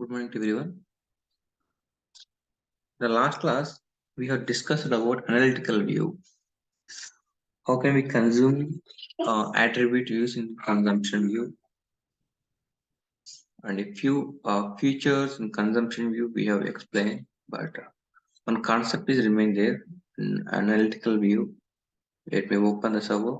Good morning to everyone. In the last class, we have discussed about analytical view. How can we consume attribute views in consumption view? And a few features in consumption view we have explained, but one concept is remain there in analytical view. Let me open the server.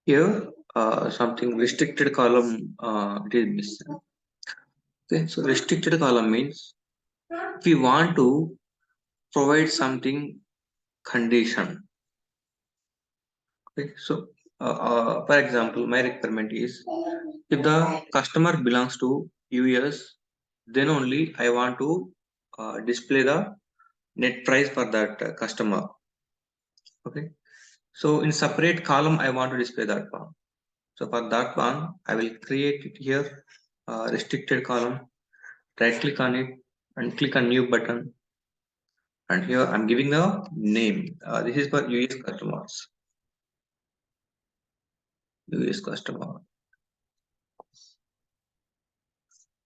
Here, something restricted column it is missing. Okay, so restricted column means if we want to provide something condition. Okay, so for example, my requirement is if the customer belongs to US, then only I want to display the net price for that customer. Okay, so in separate column I want to display that one. So for that one, I will create it here, restricted column. Right click on it and click on new button. And here I'm giving the name. This is for US customers. US customer.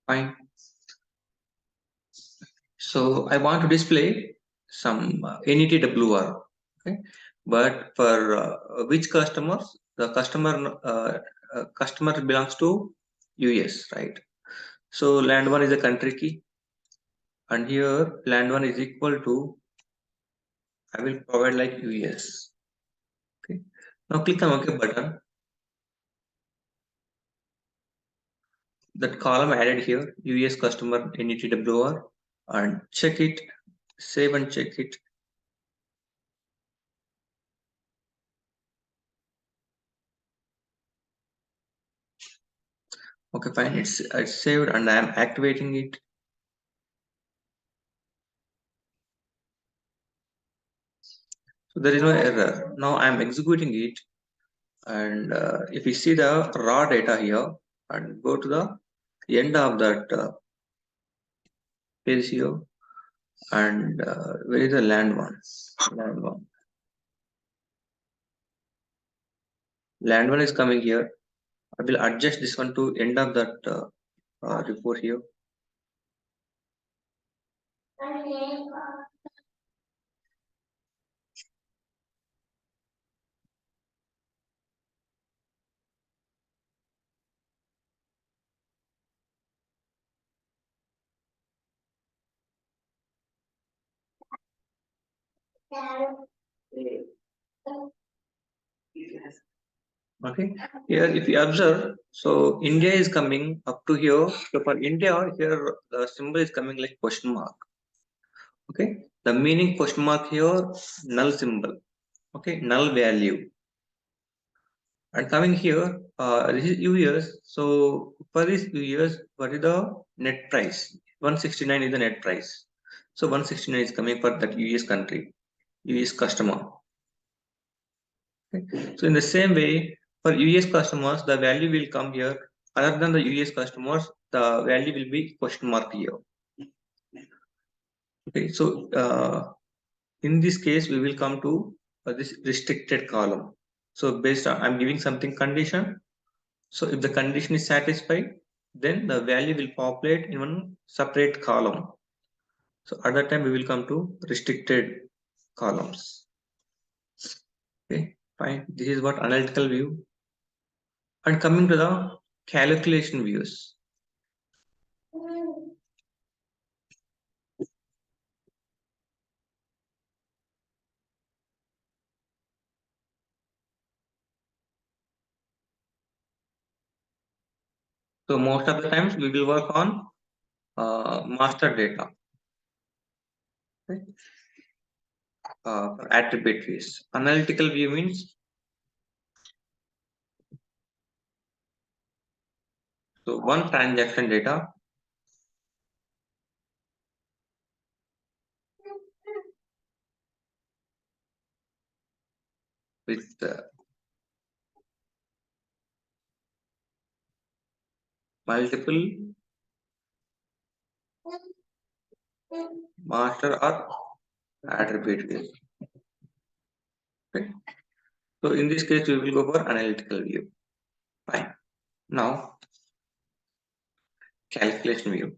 Fine. So I want to display some NETWR. Okay, but for which customers? The customer belongs to US, right? So land one is a country key, and here land one is equal to I will provide like US. Okay. Now click on OK button. That column added here US customer NETWR and check it, save and check it. Okay, fine. It's saved and I am activating it. So there is no error. Now I am executing it, and if you see the raw data here and go to the end of that page here, and where is the land one? Land one is coming here. I will adjust this one to end of that report here. Okay, here if you observe, so India is coming up to here. So for India, here the symbol is coming like question mark. Okay, the meaning question mark here, null symbol. Okay, null value. And coming here, this is US. So for this US, what is the net price? 169 is the net price. So 169 is coming for that US country, US customer. Okay. So in the same way, for US customers, the value will come here. Other than the US customers, the value will be question mark here. Okay, so in this case, we will come to this restricted column. So based on I'm giving something condition. So if the condition is satisfied, then the value will populate in one separate column. So at that time we will come to restricted columns. Okay, fine. This is what analytical view. And coming to the calculation views. So most of the times we will work on master data. Okay. For attribute views. Analytical view means so one transaction data. with multiple master or attribute views. Okay. So in this case, we will go for analytical view. Fine. Now, calculation view.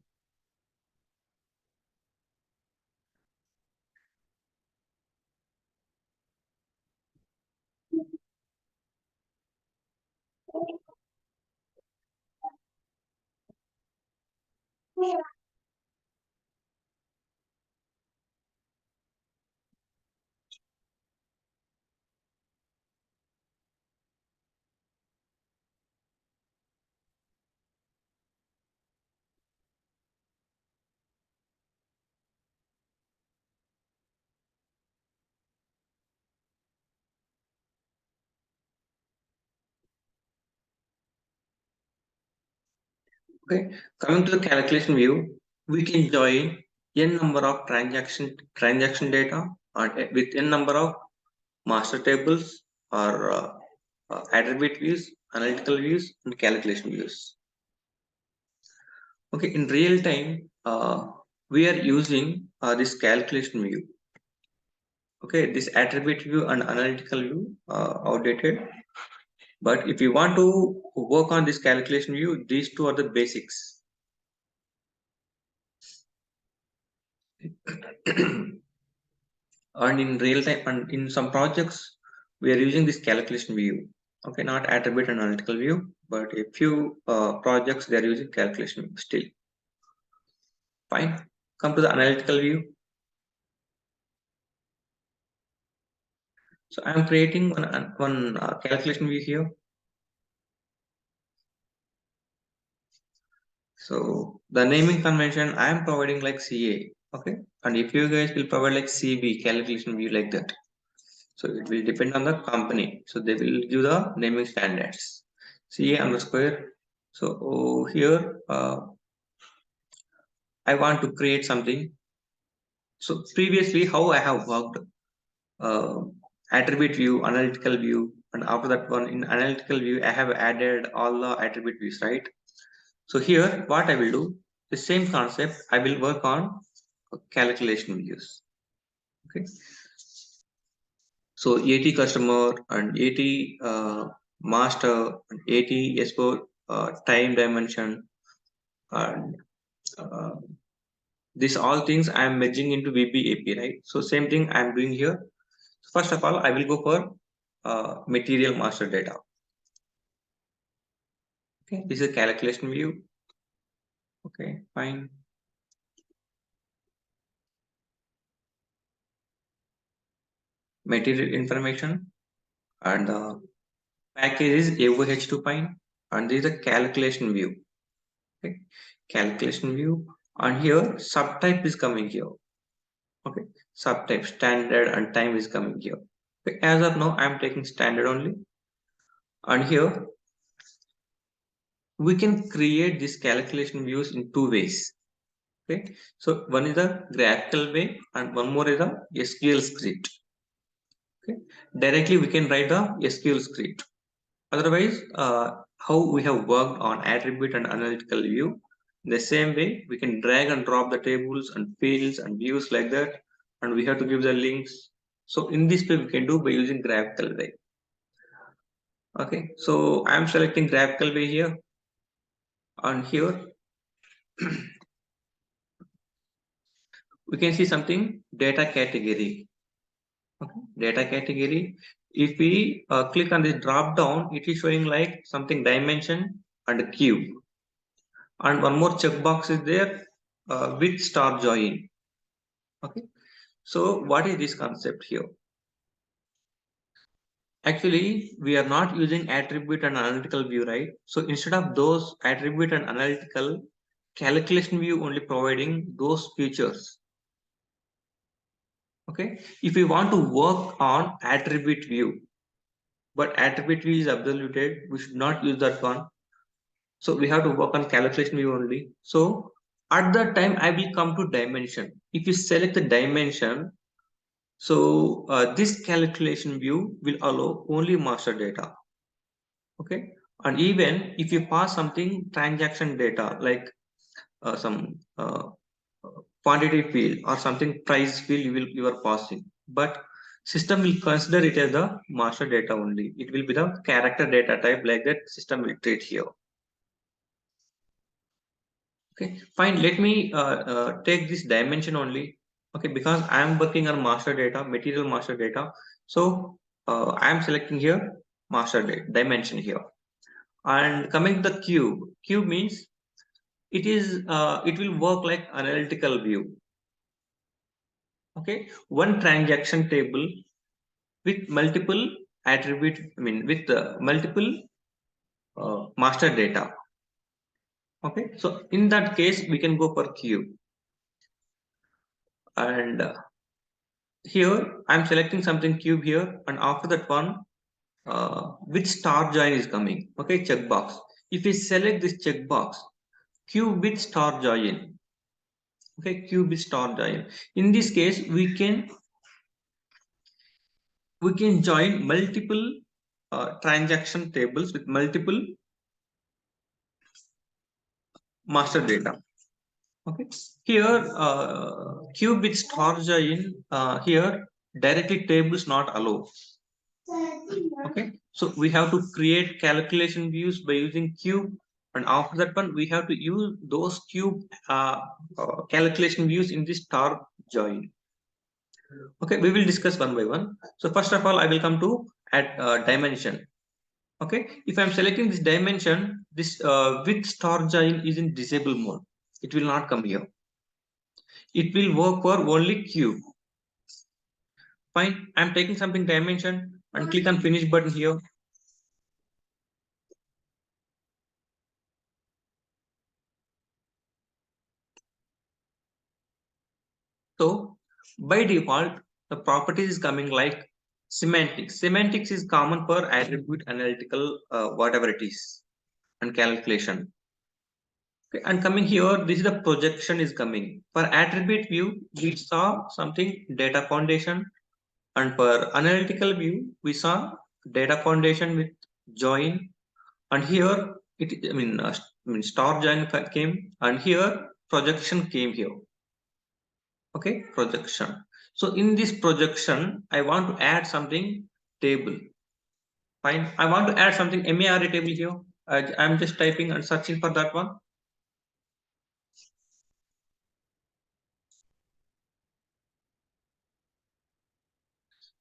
Okay. Coming to the calculation view, we can join n number of transaction data and with n number of master tables or attribute views, analytical views, and calculation views. Okay, in real time, we are using this calculation view. Okay, this attribute view and analytical view outdated. But if you want to work on this calculation view, these two are the basics. And in real time, and in some projects, we are using this calculation view. Okay, not attribute and analytical view, but a few projects they are using calculation view still. Fine. Come to the analytical view. So I am creating one calculation view here. So the naming convention I am providing like CA, okay, and if you guys will provide like CB calculation view like that, so it will depend on the company. So they will give the naming standards. CA underscore. So here I want to create something. So previously how I have worked uh, attribute view, analytical view, and after that one in analytical view I have added all the attribute views, right? So here what I will do, the same concept I will work on calculation views. Okay. So AT customer and AT master and AT export time dimension and uh, these all things I am merging into VB AP, right? So same thing I am doing here. First of all, I will go for material master data. Okay, this is a calculation view. Okay, fine. Material information and the package is AOH2 fine and this is a calculation view. Okay, calculation view and here subtype is coming here. Okay, subtype standard and time is coming here. Okay, as of now I am taking standard only and here we can create this calculation views in two ways. Okay, so one is the graphical way and one more is the SQL script. Okay, directly we can write the SQL script. Otherwise, how we have worked on attribute and analytical view, the same way we can drag and drop the tables and fields and views like that, and we have to give the links. So in this way we can do by using graphical way. Okay, so I am selecting graphical way here, and here we can see something data category. Okay, data category. If we click on this drop down, it is showing like something dimension and cube. And one more checkbox is there with star join. Okay, so what is this concept here? Actually, we are not using attribute and analytical view, right? So instead of those attribute and analytical, calculation view only providing those features. Okay, if we want to work on attribute view, but attribute view is absoluted, we should not use that one. So we have to work on calculation view only. So at that time, I will come to dimension. If you select the dimension, So this calculation view will allow only master data. Okay, and even if you pass something transaction data like some quantity field or something price field you are passing, but system will consider it as the master data only. It will be the character data type, like that system will treat here. Okay, fine. Let me take this dimension only. Okay, because I am working on master data, material master data. So I am selecting here master data dimension here. And coming to the cube, cube means it will work like analytical view. Okay, one transaction table with multiple attribute. I mean, with multiple master data. Okay, so in that case, we can go for cube. And here I'm selecting something cube here, and after that one, which star join is coming. Okay, checkbox. If we select this checkbox, cube with star join. Okay, cube with star join. In this case, we can join multiple transaction tables with multiple master data. Okay, here cube with star join. Here directly tables not allowed. Okay, so we have to create calculation views by using cube, and after that one we have to use those cube calculation views in this star join. Okay, we will discuss one by one. So first of all, I will come to at dimension. Okay, if I'm selecting this dimension, this with star join is in disable mode. It will not come here. It will work for only cube. Fine, I'm taking something dimension and click on finish button here. So by default, the property is coming like semantics. Semantics is common for attribute analytical, whatever it is, and calculation. Okay, and coming here, this is the projection is coming. For attribute view, we saw something data foundation, and for analytical view, we saw data foundation with join, and here I mean star join came, and here projection came here. Okay, projection. So in this projection, I want to add something table. Fine, I want to add something MARA table here. I'm just typing and searching for that one.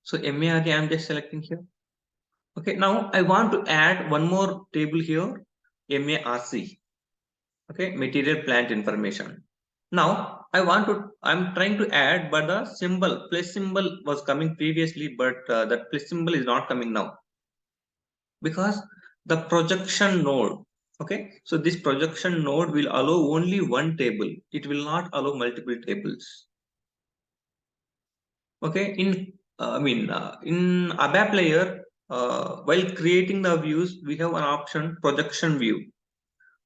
So MARA I'm just selecting here. Okay, now I want to add one more table here, MARC. Okay, material plant information. Now I'm trying to add, but the symbol plus symbol was coming previously, but that plus symbol is not coming now, because the projection node. Okay, so this projection node will allow only one table. It will not allow multiple tables. Okay, in ABAP layer, while creating the views, we have an option projection view.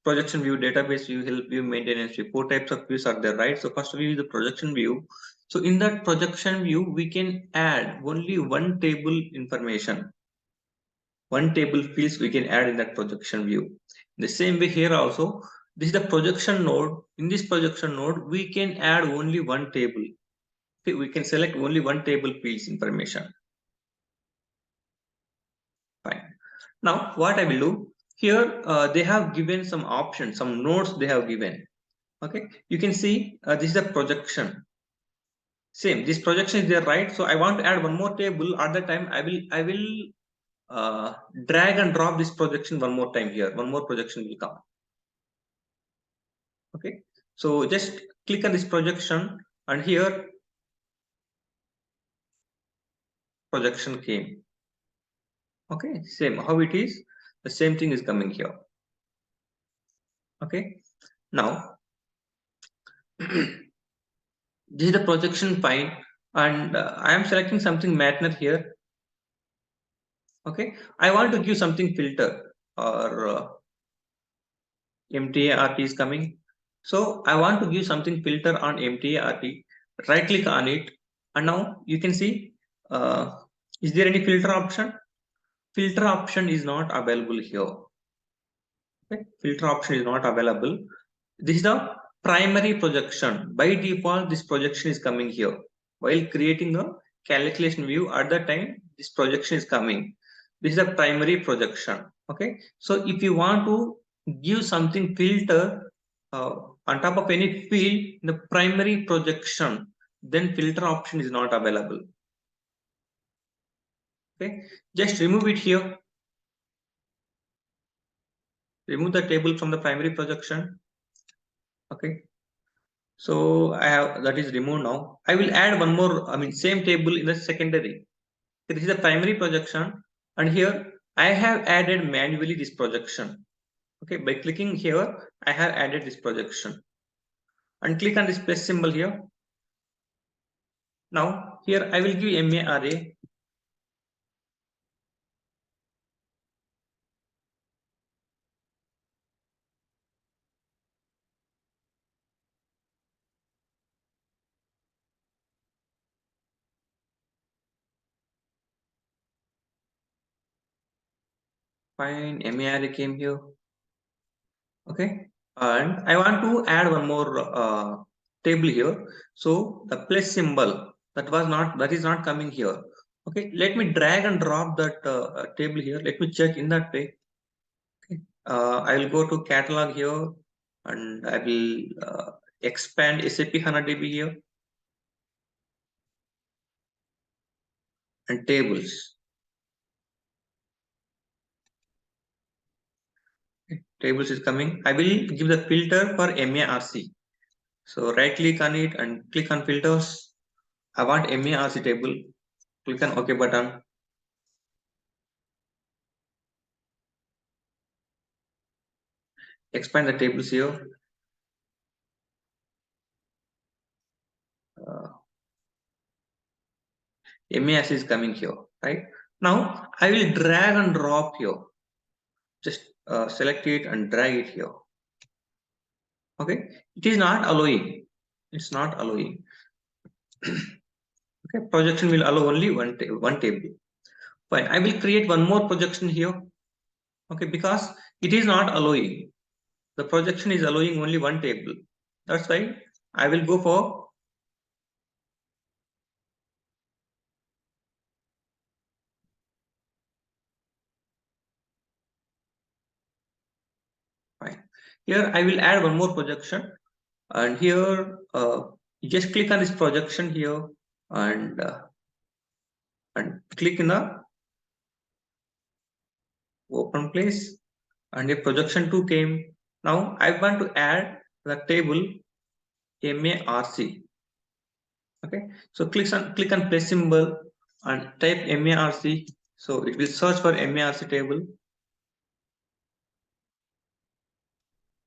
Projection view, database view, help view, maintenance view. Four types of views are there, right? So first we use the projection view. So in that projection view, we can add only one table information. One table fields we can add in that projection view. The same way here also, this is the projection node. In this projection node, we can add only one table. Okay, we can select only one table fields information. Fine. Now what I will do here, they have given some options, some nodes they have given. Okay, you can see this is the projection. Same, this projection is there, right? So I want to add one more table. At that time, I will drag and drop this projection one more time here. One more projection will come. Okay, so just click on this projection, and here projection came. Okay, same how it is, the same thing is coming here. Okay, now this is the projection fine, and I am selecting something matter here. Okay, I want to give something filter, or MTART is coming. So I want to give something filter on MTART. Right click on it And now you can see, is there any filter option? Filter option is not available here. Okay? Filter option is not available. This is the primary projection. By default, this projection is coming here. While creating a calculation view, at the time this projection is coming. This is the primary projection. Okay. So if you want to give something filter uh, on top of any field in the primary projection, then filter option is not available. Okay. Just remove it here. Remove the table from the primary projection. Okay. So I have that is removed now. I will add one more, I mean, same table in the secondary. This is the primary projection, and here I have added manually this projection. Okay, by clicking here, I have added this projection, and click on this plus symbol here. Now here I will give MARA. Fine, MARA came here. Okay, and I want to add one more table here. So the plus symbol that is not coming here. Okay, let me drag and drop that table here. Let me check in that way. Okay. I will go to catalog here, and I will expand SAP HANA DB here and tables. Okay. Tables is coming. I will give the filter for MARC. So right click on it and click on filters. I want MARC table. Click on OK button. Expand the tables here. MARC is coming here. Right now, I will drag and drop here. Just select it and drag it here. Okay, it is not allowing. It's not allowing. Okay, projection will allow only one table. Fine, I will create one more projection here. Okay, because it is not allowing. The projection is allowing only one table. That's why I will go for fine. Here I will add one more projection, and here you just click on this projection here and click in the open place, and a projection 2 came. Now I want to add the table MARC. Okay, so click on plus symbol and type MARC. So it will search for MARC table.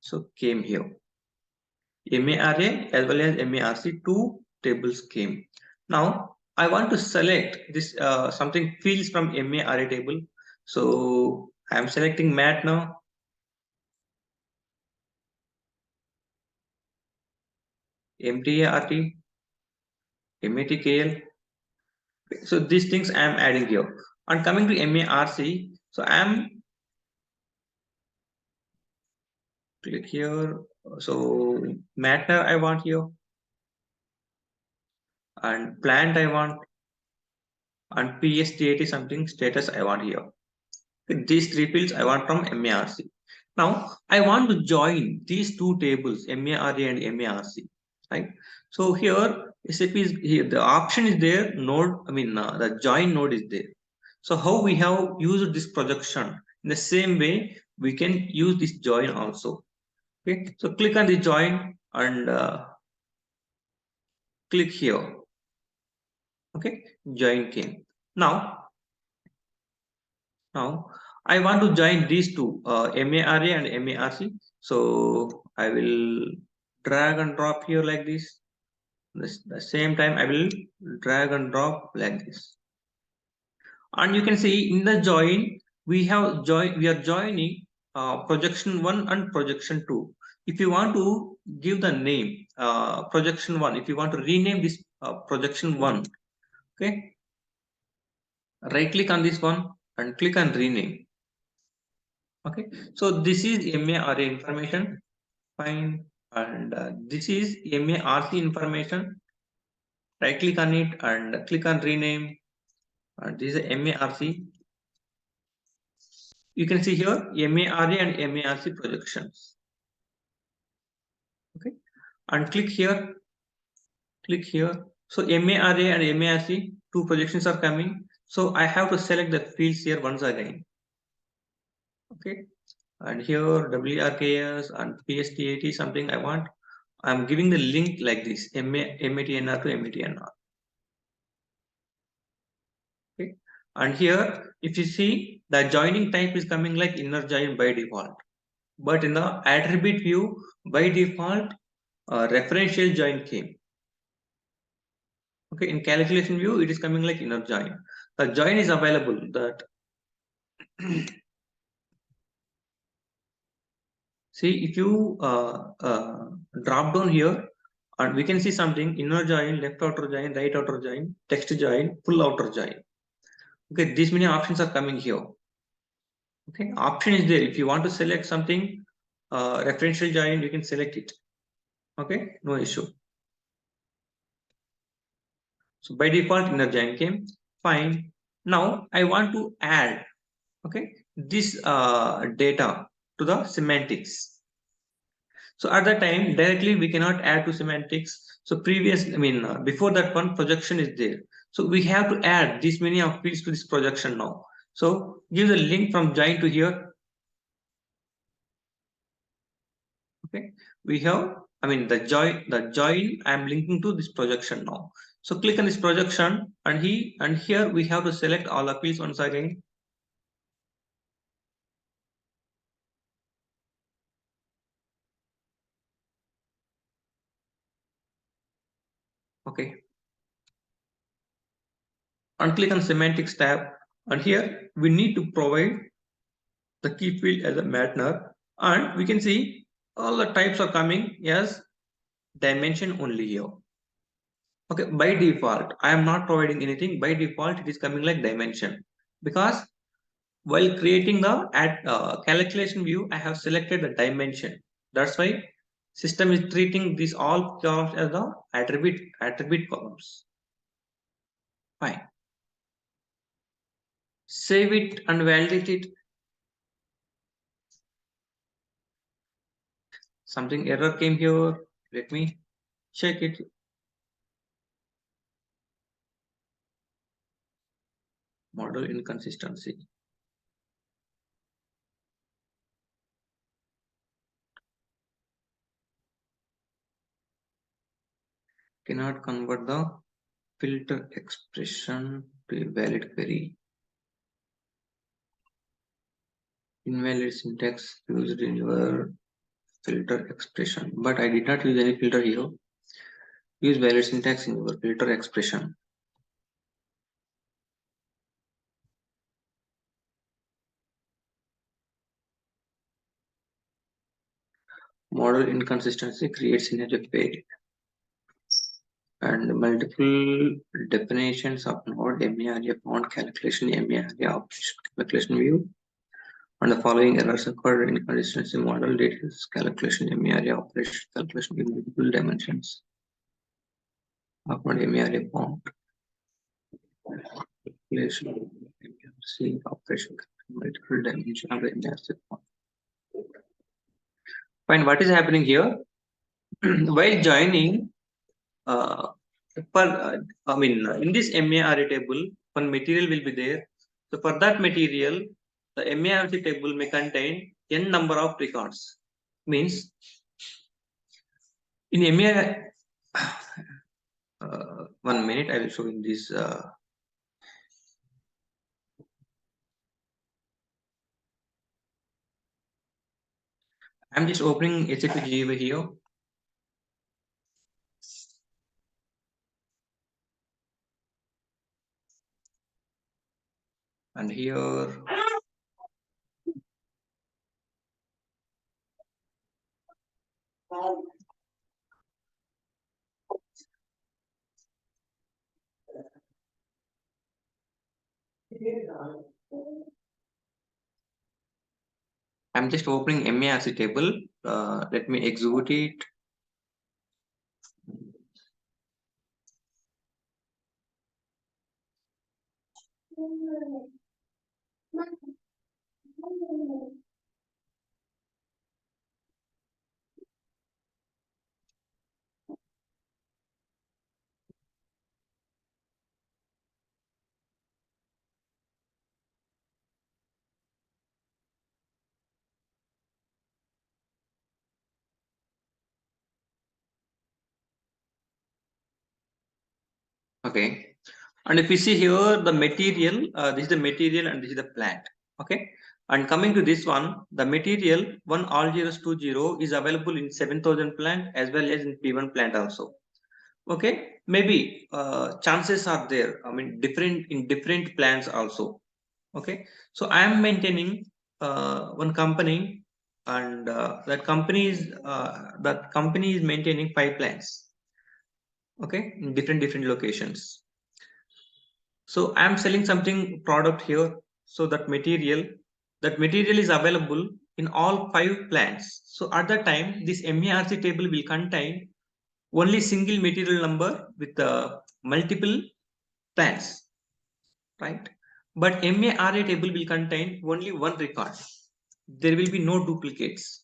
So came here. MARA as well as MARC, two tables came. Now I want to select this something fields from MARA table. So I am selecting mat now. MTART, MATKL. So these things I am adding here. And coming to MARC, so I am click here. So matter I want here, and plant I want, and PSTAT something status I want here. These three fields I want from MARC. Now I want to join these two tables, MARA and MARC. Right. So here SAP is here. The option is there. Node. I mean the join node is there. So how we have used this projection in the same way we can use this join also. Okay. So click on the join and click here. Okay. Join came. Now I want to join these two, MARA and MARC. So I will drag and drop here like this. The same time I will drag and drop like this. And you can see in the join, we are joining projection 1 and projection 2. If you want to give the name projection 1, if you want to rename this projection 1. Okay, right click on this one and click on rename. Okay, so this is MARA information. Fine, and this is MARC information. Right click on it and click on rename. And this is MARC. You can see here MARA and MARC projections. Okay, and click here. Click here. So MARA and MARC, two projections are coming. So I have to select the fields here once again. Okay, and here WRKS and PSTAT something I want. I'm giving the link like this MATNR to MATNR. Okay, and here if you see the joining type is coming like inner join by default, but in the attribute view by default referential join came. Okay, in calculation view it is coming like inner join. The join is available that see if you drop down here and we can see something inner join, left outer join, right outer join, text join, full outer join. Okay, these many options are coming here. Okay, option is there. If you want to select something referential join, you can select it. Okay, no issue. So by default inner join came. Fine. Now I want to add this data to the semantics. So at that time directly we cannot add to semantics. So before that one projection is there. So we have to add this many of fields to this projection now. So give the link from join to here. Okay, we have the join I am linking to this projection now. So click on this projection and here we have to select all the fields once again. Okay, and click on Semantics tab, and here we need to provide the key field as a matter, and we can see all the types are coming as dimension only here. Okay, by default I am not providing anything. By default it is coming like dimension, because while creating the calculation view I have selected the dimension. That's why system is treating these all columns as the attribute columns. Fine, save it and validate it. Something error came here. Let me check it. Model inconsistency. Cannot convert the filter expression to a valid query. Invalid syntax used in your filter expression. But I did not use any filter here. Use valid syntax in your filter expression. Model inconsistency creates synergic pairing. And multiple definitions of node MARA font calculation MARA operation calculation view. And the following errors occurred in consistency model details calculation MARA operation calculation in multiple dimensions of node MARA font calculation MARC operation multiple dimension of the MARC font. Fine, what is happening here? While joining uh, in this MARA table, one material will be there. So for that material, the MARC table may contain n number of records. Means in MARC, 1 minute, I will show in this. I'm just opening SAP GUI here. And here I'm just opening MARC table. Let me execute it. Okay. And if you see here, the material, this is the material and this is the plant. Okay. And coming to this one, the material 1 all zeros 2 0 is available in 7000 plant as well as in P1 plant also. Okay. Maybe chances are there. I mean, different in different plants also. Okay. So I am maintaining one company, and that company is maintaining 5 plants. Okay, in different locations. So I am selling something product here. So that material is available in all 5 plants. So at that time, this MARC table will contain only single material number with multiple plants, right? But MARA table will contain only one record. There will be no duplicates.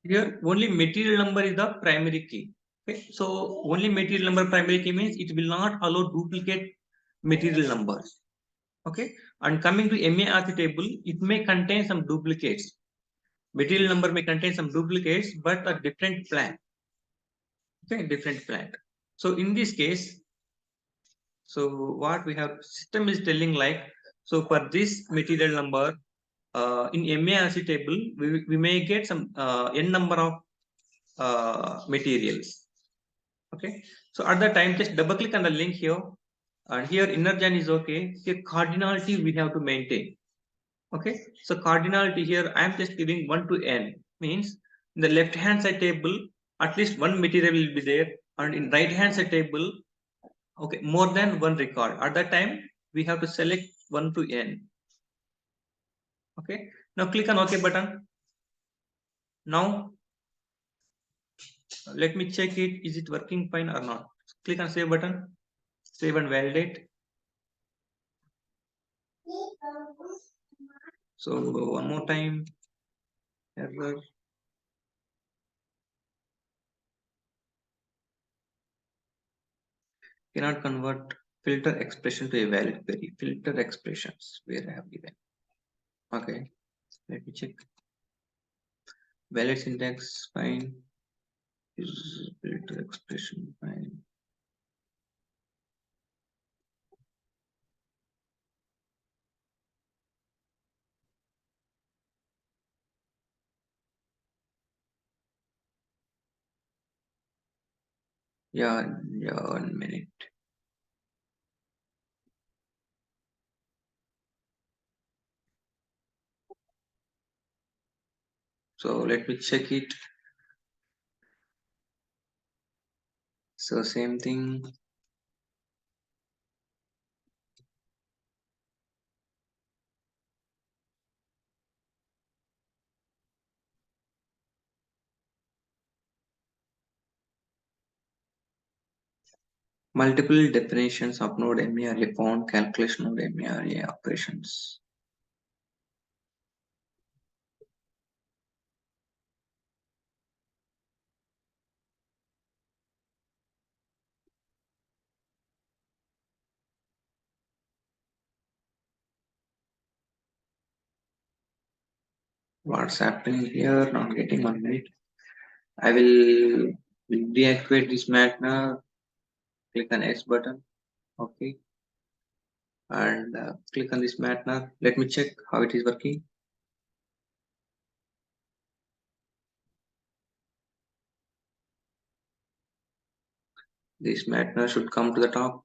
Here, only material number is the primary key. Okay, so only material number primary key means it will not allow duplicate material numbers. Okay, and coming to MARC table, it may contain some duplicates. Material number may contain some duplicates, but a different plant. Okay, different plant. So in this case, so what we have system is telling like, so for this material number, in MARC table, we may get some n number of materials. Okay, so at the time, just double click on the link here, and here inner join is okay. Here cardinality we have to maintain. Okay, so cardinality here I am just giving 1 to n, means in the left hand side table at least one material will be there, and in right hand side table, okay, more than one record. At that time we have to select 1 to n. Okay, now click on OK button. Now let me check it, is it working fine or not? Click on save button, save and validate. So one more time, error. Cannot convert filter expression to a valid query. Filter expressions where I have given. Okay, let me check. Valid syntax fine. Is filter expression fine. Yeah, 1 minute. So let me check it. So same thing. Multiple definitions of node MARA found, calculation of MARA operations. What's happening here? Not getting 1 minute. I will deactivate this mat now. Click on S button. Okay. And click on this mat now. Let me check how it is working. This mat now should come to the top.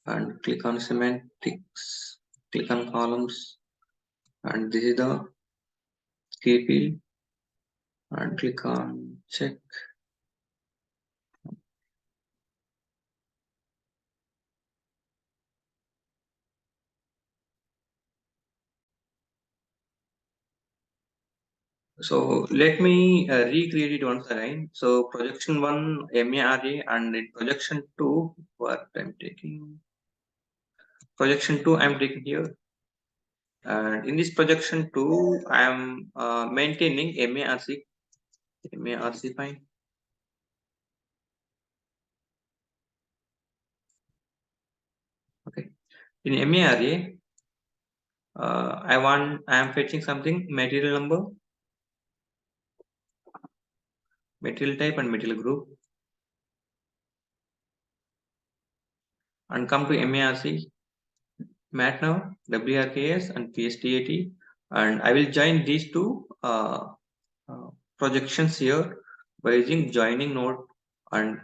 And click on semantics. Click on columns. And this is the key field. And click on check. So let me recreate it once again. So projection 1 MARA, and in projection 2 what I'm taking, projection 2 I'm taking here, and in this projection 2 I am maintaining MARC fine. Okay, in MARA I am fetching something material number, material type and material group, and come to MARC, mat now, WRKS and PSTAT, and I will join these two projections here by using joining node, and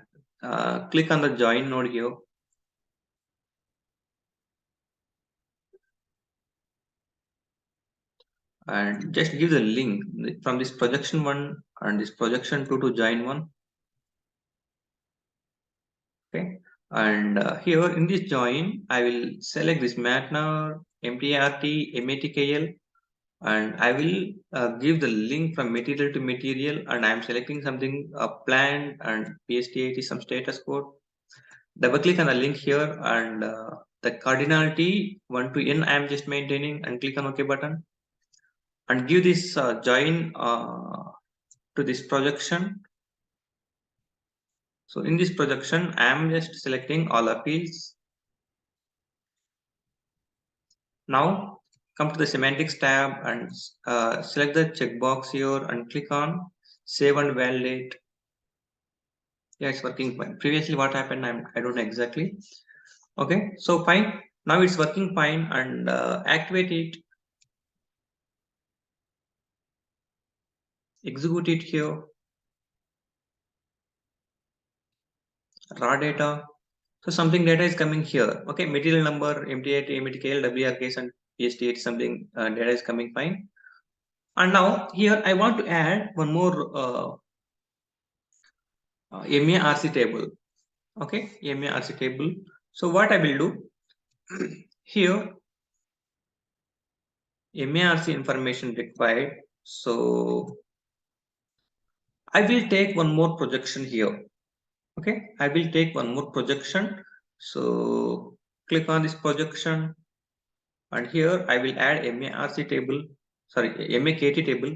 click on the join node here, and just give the link from this projection 1 and this projection 2 to join 1. Okay, and here in this join I will select this matnar, mtrt, matkl, and I will give the link from material to material, and I am selecting something planned and PSTAT some status code. Double click on the link here, and the cardinality 1 to n I am just maintaining, and click on OK button, and give this join to this projection. So in this projection I am just selecting all the fields. Now come to the semantics tab and select the checkbox here and click on save and validate. Yeah, it's working fine. Previously what happened, I don't know exactly. Okay, so fine, now it's working fine, and activate it, execute it here, raw data. So something data is coming here. Okay, material number, MT8, MTKL, WRKs and PST8, something data is coming fine. And now here I want to add one more MARC table. Okay, MARC table. So what I will do here, MARC information required. So I will take one more projection here. Okay, I will take one more projection. So click on this projection, and here I will add MARC table, sorry, MAKT table,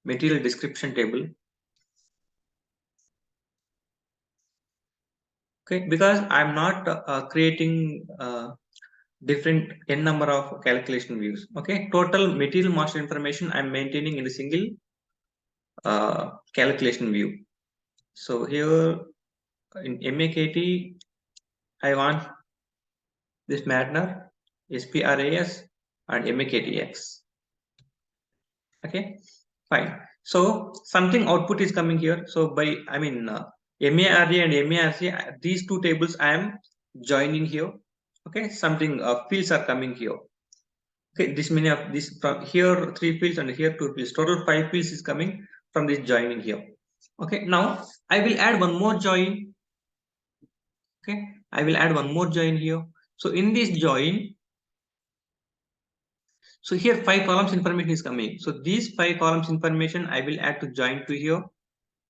material description table. Okay, because I'm not creating different n number of calculation views. Okay, total material master information I'm maintaining in a single calculation view. So here in MAKT, I want this Madner, SPRAS, and MAKTX. Okay, fine. So something output is coming here. So by MARA and MARC, these two tables I am joining here. Okay, something fields are coming here. Okay, this many of this from here 3 fields and here 2 fields. Total 5 fields is coming from this joining here. Okay, now I will add one more join. Okay, I will add one more join here. So in this join, so here 5 columns information is coming. So these 5 columns information I will add to join to here.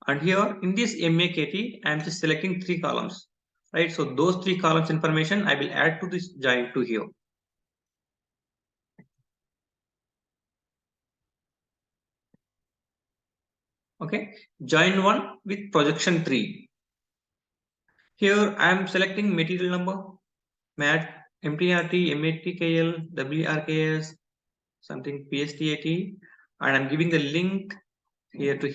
And here in this MAKT, I am just selecting 3 columns, right? So those 3 columns information I will add to this join to here. Okay, join 1 with projection 3. Here I am selecting material number, MAT, MTRT, MATKL, WRKS, something PSTAT, and I'm giving the link here to